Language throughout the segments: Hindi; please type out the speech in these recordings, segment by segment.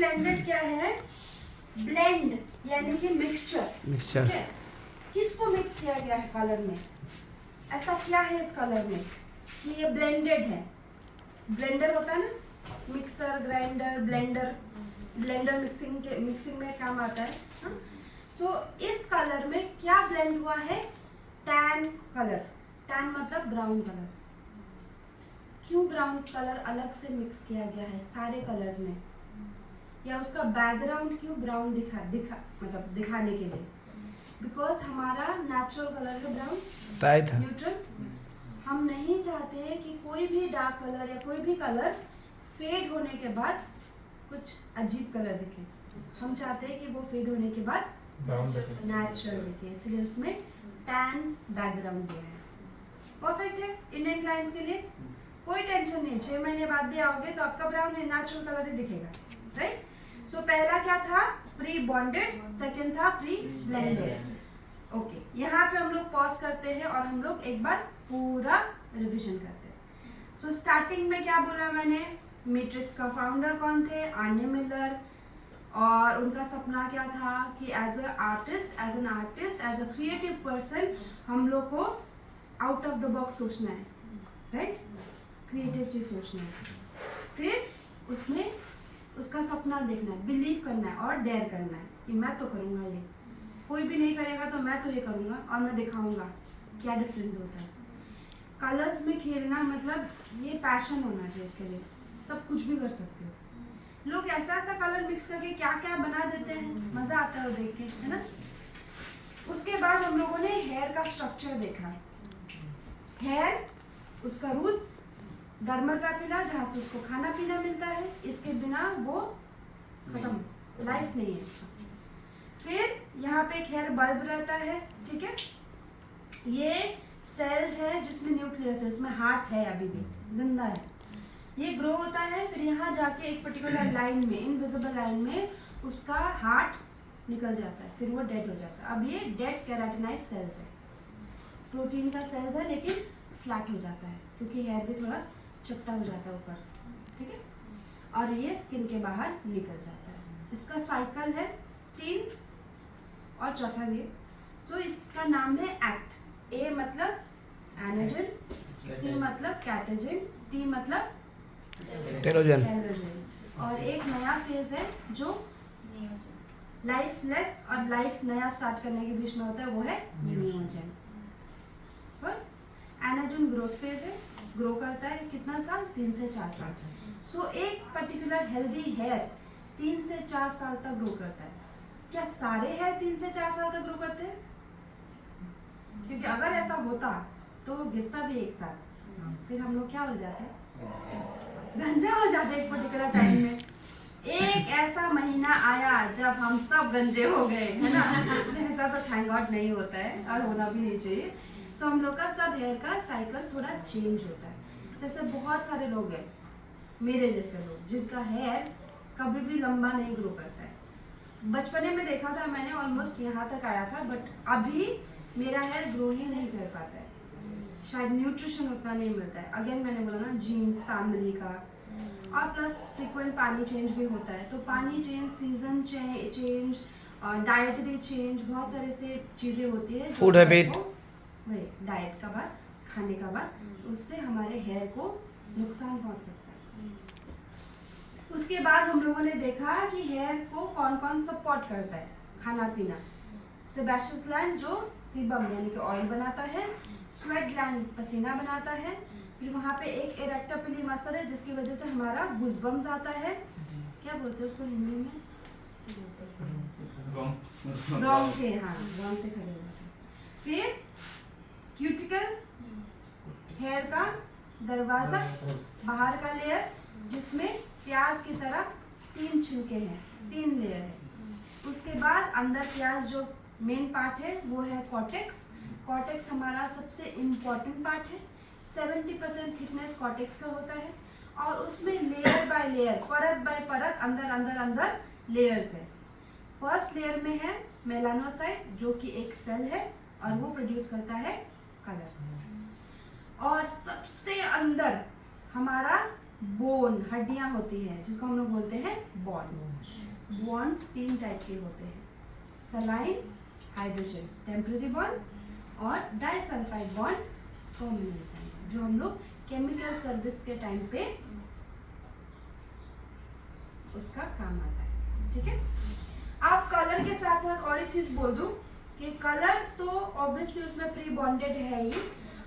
ब्लेंडेड क्या है? ब्लेंड यानी कि मिक्सचर। ठीक है, किसको मिक्स किया गया है कलर में? ऐसा क्या है इस कलर में कि ये ब्लेंडेड है? ब्लेंडर होता है ना, mixer, grinder, blender. Blender mixing में काम आता है। सो इस कलर में क्या ब्लेंड हुआ है? Tan colour. टैन मतलब ब्राउन कलर। क्यों ब्राउन कलर अलग से मिक्स किया गया है सारे कलर्स में? या उसका बैकग्राउंड क्यों ब्राउन दिखाने के लिए? बिकॉज हमारा नेचुरल कलर है ब्राउन, न्यूट्रल। हम नहीं चाहते कि कोई भी डार्क कलर या कोई भी कलर फेड होने के बाद कुछ अजीब कलर दिखे। हम चाहते हैं कि वो फेड होने के बाद नेचुरल दिखे, इसलिए उसमें टैन बैकग्राउंड दिया है। परफेक्ट है इंडियन क्लाइंट्स के लिए, कोई टेंशन नहीं। 6 महीने बाद भी आओगे तो आपका ब्राउन नेचुरल कलर ही दिखेगा, राइट? सो पहला क्या था? प्री बॉन्डेड, सेकंड था प्री ब्लेंडेड। ओके, यहाँ पे हम लोग पॉज करते हैं और हम लोग एक बार पूरा रिवीजन करते हैं। सो स्टार्टिंग में क्या बोला मैंने? मैट्रिक्स का फाउंडर कौन थे? Arne Miller. और उनका सपना क्या था कि as an artist, as a creative person हम लोग को आउट ऑफ द बॉक्स सोचना है, राइट? क्रिएटिव चीज सोचना है, फिर उसमें उसका सपना देखना है, बिलीव करना है और डेयर करना है कि मैं तो करूँगा ये, कोई भी नहीं करेगा तो मैं तो ये करूँगा और मैं दिखाऊंगा क्या डिफरेंट होता है। कलर्स में खेलना मतलब ये पैशन होना चाहिए इसके लिए, तब कुछ भी कर सकते हो। लोग ऐसा ऐसा कलर मिक्स करके क्या क्या बना देते हैं, मज़ा आता है वो देख के, है ना? उसके बाद हम लोगों ने हेयर का स्ट्रक्चर देखा। हेयर, उसका रूट्स, डर्मल पैपिला जहाँ से उसको खाना पीना मिलता है, इसके बिना वो खत्म, लाइफ नहीं है। फिर यहाँ पे एक हेयर बल्ब रहता है, ठीक है? ये सेल्स है जिसमें न्यूक्लियस है, उसमें हार्ट है, अभी भी जिंदा है। ये ग्रो होता है, फिर यहाँ जाके एक पर्टिकुलर लाइन में, इनविजिबल लाइन में उसका हार्ट निकल जाता है, फिर वो डेड हो जाता है। अब ये डेड केराटिनाइज सेल्स है, प्रोटीन का सेल्स है लेकिन फ्लैट हो जाता है क्योंकि हेयर भी थोड़ा चपटा हो जाता है ऊपर, ठीक है? और ये स्किन के बाहर निकल जाता है। इसका साइकिल है 3 और चौथा ये। सो इसका नाम है एक्ट। ए मतलब एनर्जन, सी मतलब कैटेजन, टी मतलब टेलोजन। और एक नया फेज है जो लाइफलेस और लाइफ नया स्टार्ट करने के बीच में होता है, वो है नियोजन। एनर्जन ग्रोथ फेज है, ग्रो करता है कितना साल? 3 से 4 साल। सो एक पर्टिकुलर हेल्दी हेयर 3 से 4 साल तक ग्रो करता है। क्या सारे हेयर 3 से 4 साल तक ग्रो करते हैं? क्योंकि अगर ऐसा होता तो गिरता भी एक साथ, फिर हम लोग क्या हो जाते? गंजा हो जाते एक पर्टिकुलर टाइम में। एक ऐसा महीना आया जब हम सब गंजे हो गए, है ना? ऐसा तो थैंक गॉड नहीं होता है और होना भी नहीं चाहिए। सो हम लोग का सब हेयर का साइकिल थोड़ा चेंज होता है। जैसे बहुत सारे लोग हैं, मेरे जैसे लोग, जिनका हेयर कभी भी लंबा नहीं ग्रो करता है। बचपने में देखा था मैंने, ऑलमोस्ट यहाँ तक आया था, बट अभी मेरा हेयर ग्रो ही नहीं कर पाता है। शायद न्यूट्रिशन उतना नहीं मिलता है। अगेन मैंने बोला ना, जीन्स, फैमिली का, और प्लस फ्रिक्वेंट पानी चेंज भी होता है। तो पानी change, season change, dietary change, बहुत सारे से चीज़ें होती है। फूड हैबिट, वही डाइट का बाद, खाने का बाद, उससे हमारे हेयर को नुकसान पहुंच सकता है। उसके बाद हम लोगों ने देखा कि हेयर को कौन कौन सपोर्ट करता है। खाना पीना, सेबेशियस ग्लैंड जो सीबम यानी कि ऑयल बनाता है, स्वेट ग्लैंड पसीना बनाता है, फिर वहाँ पे एक इरेक्टर पिली मसल है जिसकी वजह से हमारा गुजबम्स आता है। क्या बोलते हैं उसको हिंदी में? रोंगटे, हाँ, रोंगटे खड़े होते हैं। फिर क्यूटिकल, हेयर का दरवाजा, बाहर का लेयर जिसमें प्याज की तरह 3 छिलके हैं, 3 लेयर है। उसके बाद अंदर प्याज जो मेन पार्ट है वो है कॉर्टेक्स। कॉर्टेक्स हमारा सबसे इम्पॉर्टेंट पार्ट है। 70% थिकनेस कॉर्टेक्स का होता है और उसमें लेयर बाय लेयर, परत बाय परत, अंदर अंदर अंदर लेयर्स है। फर्स्ट लेयर में है मेलानोसाइट जो कि एक सेल है और वो प्रोड्यूस करता है कलर। और सबसे अंदर हमारा बोन, हड्डियां होती है जिसको हम लोग बोलते हैं बॉन्ड्स। बॉन्ड्स 3 टाइप के होते हैं, सलाइन, हाइड्रोजन टेम्पररी बॉन्ड्स, और डाइसल्फाइड बॉन्ड परमानेंट बॉन्ड, जो हम लोग केमिकल सर्विस के टाइम पे उसका काम आता है। ठीक है, आप कलर के साथ और एक चीज बोल दूं कि कलर तो ऑब्वियसली उसमें प्री बॉन्डेड है ही।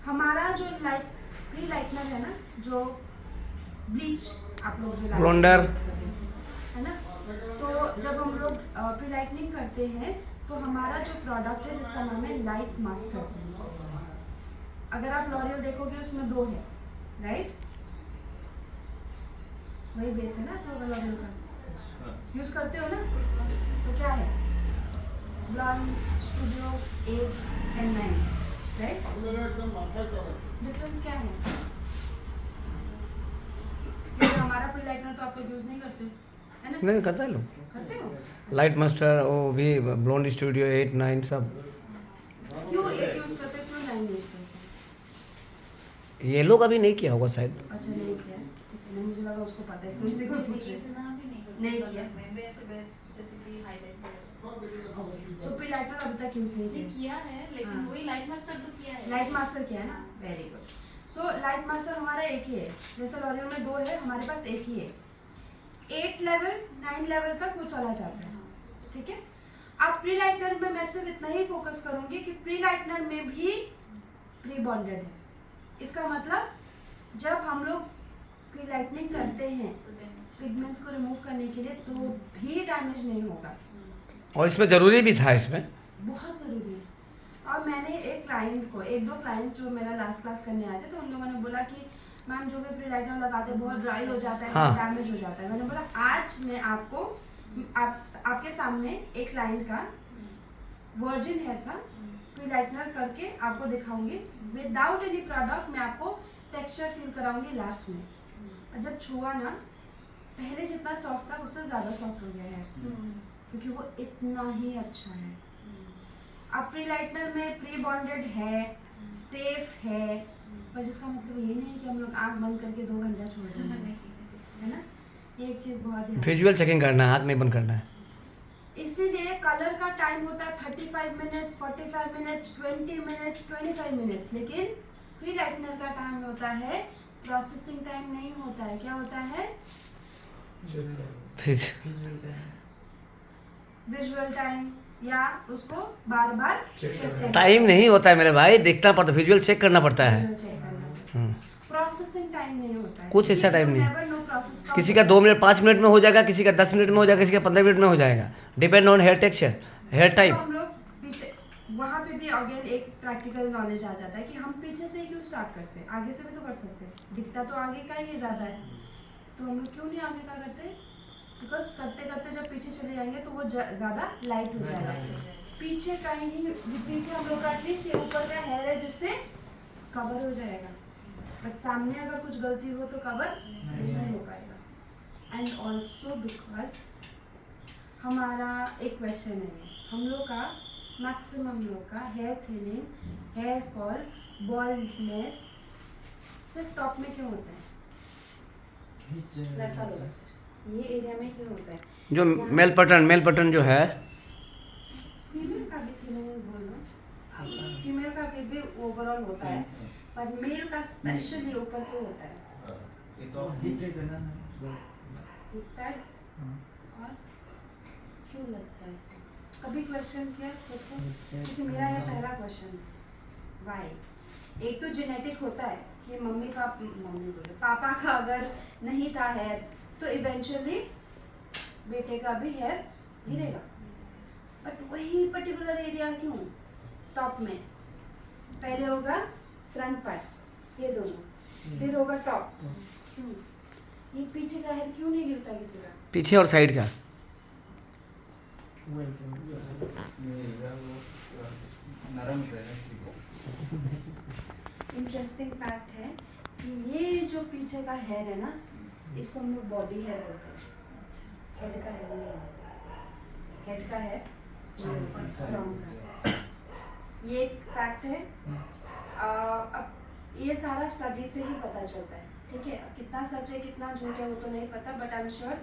हमारा जो प्री लाइटनर है ना, जो ब्लीच आप लोग जो ब्लोंडर है ना, तो जब हम लोग प्री लाइटनिंग करते हैं तो हमारा जो प्रोडक्ट है जिसका नाम है लाइट मास्टर। अगर आप लॉरियल देखोगे उसमें 2 है, राइट? वही बेस है ना आप लोग लॉरियल का यूज करते हो ना, तो क्या है blond studio 8 and 9, right? Difference क्या है? हमारा प्री लाइटनर तो आप लोग यूज नहीं करते है ना? नहीं करता है लोग, करते हो? लाइट मास्टर, वो भी ब्लॉन्ड स्टूडियो 8, 9 सब। क्यों 8 यूज करते हो, क्यों 9 यूज करते हो? ये लोग अभी नहीं किया होगा शायद। अच्छा नहीं किया, ठीक है, नहीं मुझे लगा उसको पता है इसलिए कोई पूछ रहे। नहीं किया, सो प्री लाइटनर अभी तक यूज नहीं किया है, लेकिन वही लाइट मास्टर तो किया है। लाइट मास्टर किया है ना, very good. So light master हमारा एक ही है, जैसे लॉरियल में 2 है, हमारे पास एक ही है। 8 लेवल 9 लेवल तक वो चला जाता है, ठीक है। अब प्री लाइटनर में मैं सिर्फ इतना ही फोकस करूंगी कि प्री लाइटनर में भी प्री बॉन्डेड है। इसका मतलब जब हम लोग प्री लाइटनिंग करते हैं पिगमेंट्स को रिमूव करने के लिए, तो भी डैमेज नहीं होगा, और इसमें ज़रूरी भी था, इसमें बहुत ज़रूरी है। और मैंने एक क्लाइंट को, 1-2 क्लाइंट्स जो मेरा लास्ट क्लास करने आए थे, तो उन लोगों ने बोला कि मैम जो भी प्री लाइटनर लगाते हैं बहुत ड्राई हो जाता है, हाँ। डैमेज हो जाता है। मैंने बोला आज मैं आपको आपके सामने एक क्लाइंट का वर्जिन हेयर का प्री लाइटनर करके आपको दिखाऊंगी विदाउट एनी प्रोडक्ट। मैं आपको टेक्सचर फील कराऊंगी लास्ट में, और जब छुआ ना, पहले जितना सॉफ्ट था उससे ज़्यादा सॉफ्ट हो गया है, क्योंकि वो इतना ही अच्छा है। अब प्री लाइटनर में प्री बॉन्डेड है, सेफ है, पर इसका मतलब ये नहीं कि हम लोग आँख बंद करके 2 घंटा छोड़ देंगे, है ना। ये एक चीज़ बहुत ध्यान, विजुअल चेकिंग करना है, आँख नहीं बंद करना है। इसीलिए कलर का टाइम होता है 35 मिनट्स, 45 मिनट्स, 20 मिनट्स, 25 मिनट्स, लेकिन प्री लाइटनर का टाइम होता है, प्रोसेसिंग टाइम नहीं होता है। क्या होता है? विजुअल टाइम, या उसको बार बार चेक टाइम नहीं होता है मेरे भाई, देखना पड़ता है, विजुअल चेक करना पड़ता है। प्रोसेसिंग टाइम नहीं होता है, कुछ ऐसा टाइम नहीं है। Never know process का किसी का 2 मिनट 5 मिनट में हो जाएगा, किसी का 10 मिनट में हो जाएगा, किसी का 15 मिनट में हो जाएगा, depend on hair texture, hair तो टाइप। हम लोग पीछे वहाँ पे भी अगेन एक प्रैक्टिकल नॉलेज आ जाता है कि हम पीछे से ही क्यों स्टार्ट करते हैं, आगे से भी तो कर सकते हैं। दिखता तो आगे का ही ज़्यादा है, तो हम लोग क्यों नहीं आगे का करते? बिकॉज करते करते जब पीछे चले जाएंगे तो वो ज़्यादा लाइट हो जाएगा। पीछे का ही नहीं, पीछे हम लोग का एटलीस्ट ये ऊपर का हेयर है जिससे कवर हो जाएगा, बट सामने अगर कुछ गलती हो तो कवर नहीं हो पाएगा। एंड ऑल्सो बिकॉज हमारा एक क्वेश्चन है, हम लोग का मैक्सिमम लोग का hair thinning, hair fall, baldness सिर्फ टॉप में क्यों होता है? लड़का लोग ये एरिया में क्यों होता है? जो मेल पैटर्न जो है, फीमेल का भी थिनिंग बोल लो, फीमेल का फिर भी ओवरऑल होता है, पर मेल का स्पेशली ऊपर क्यों होता है? हिप पैड, और क्यों लगता है इसे? कभी क्वेश्चन किया खुद को? क्योंकि मेरा ये पहला क्वेश्चन है, वाई? एक तो जेनेटिक होता है कि मम्मी बोले पापा का अगर नहीं था हेयर तो इवेंचुअली बेटे का भी हेयर गिरेगा, बट वही पर्टिकुलर एरिया क्यों टॉप में? पहले होगा फ्रंट पार्ट, ये दोनों, फिर होगा टॉप, क्यों? ये पीछे का हेयर क्यों नहीं गिरता किसी का? पीछे और साइड का। इंटरेस्टिंग फैक्ट है कि ये जो पीछे का हेयर है ना, इसको हम लोग बॉडी हेयर बोलते हैं, हेड का हेयर नहीं है। हेड का हेयर ये एक फैक्ट है। अब ये सारा स्टडी से ही पता चलता है ठीक है, कितना सच है कितना झूठ है वो तो नहीं पता, बट आई एम श्योर